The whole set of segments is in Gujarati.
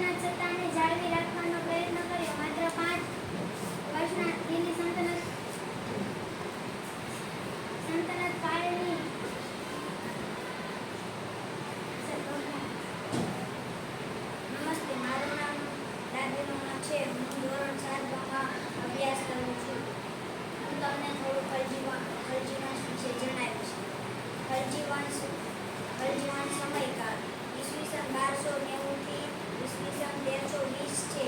સલ્તનત સત્તાને જાળવી રાખવાનો પ્રયત્ન કર્યો. માત્ર 5 વર્ષના દિલ્હી સલ્તનત કાળની નમસ્તે, મારું નામ રાજ્યનું છે. હું ધોરણ 7 માં અભ્યાસ કરું છું. હું તમને થોડું ખલજી વંશ વિશે જણાવીશ. ખલજી વંશ સમયકાળ ઈસવીસન 1290 થી ઈસવીસન 1320 છે.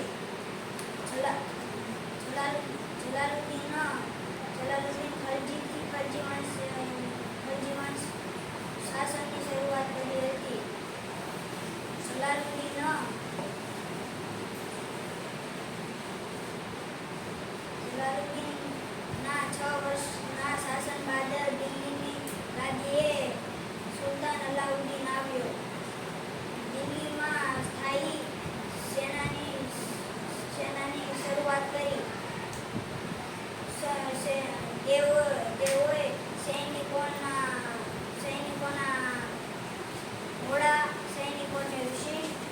જલાલુદ્દીન ખલજી વંશ શાસનની શરૂઆત કરી હતી. જલાલુદ્દીન ના 6 વર્ષના શાસન બાદ દિલ્હીની ગાદીએ સુલતાન અલાઉદ્દીન આવ્યો. દિલ્હીમાં સ્થાયી સેનાની શરૂઆત કરી. તેઓએ સૈનિકોને વિશિષ્ટ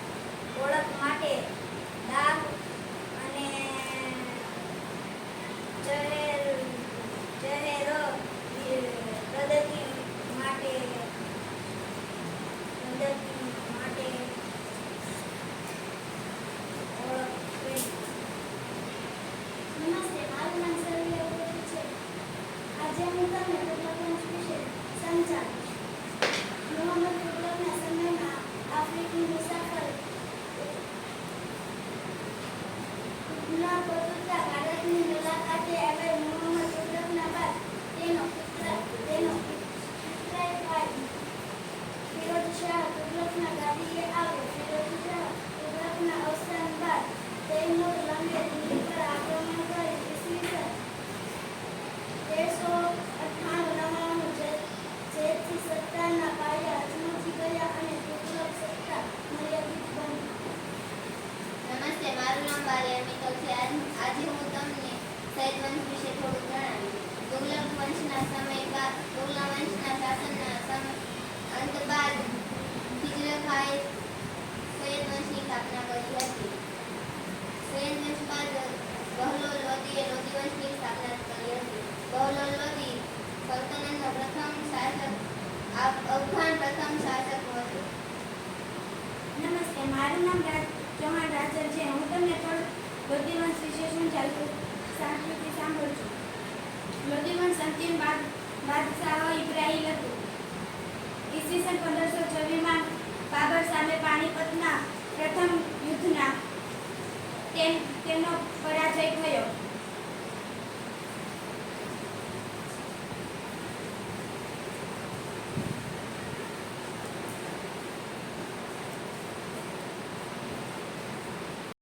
ઓળખ માટે દાગ અને જાહેર પ્રગતિ માટે ઓળખ કરી. નમસ્તે, મારું નામ સરવિયા ગોહિલ છે. આજે હું તમને તુગલક વંશ વિશે સમજાવીશ. મોહમ્મદ તુગલકના સમયમાં આફ્રિકી મુસાફર ઇબ્ન બતુતા ભારતની મુલાકાતે આવેલ. મોહમ્મદ તુગલકના બાદ તેનો પિતરાઈ ભાઈ ફિરોઝ શાહ તુગલકના ગાદીએ આવ્યો. ફિરોઝ શાહ તુગલકના અવસાન બાદ તૈમૂર લંગે દિલ્હી પર આક્રમણ કરી ઈસવીસન 1398-99 જેથી સત્તાના પાયા અજમાથી ગયા અને તુગલક સત્તા મર્યાદિત બની. નમસ્તે, મારું નામ બારિયા મિત્તલ છે. આજે હું તમને સૈયદ વંશ વિશે થોડું જણાવીશ. તુગલક વંશના શાસનના અંત બાદ ખિજર ખાએ સૈયદ વંશની સ્થાપના કરી હતી. સૈયદ વંશ બાદ બહલોલ લોદીએ લોદી વંશની સ્થાપના કરી હતી. બહલોલ લોદી સલ્તનતનો અફઘાન પ્રથમ શાસક હતો. નમસ્તે, મારું નામ ચૌહાણ રાજર છે. હું તમને થોડું લોદી વંશ વિશે સમજાવું. સંસ્કૃતિ સાંભળું છું. લોદી વંશ અંતિમ બાદશાહ ઇબ્રાહિમ હતું. ઈસવીસન 15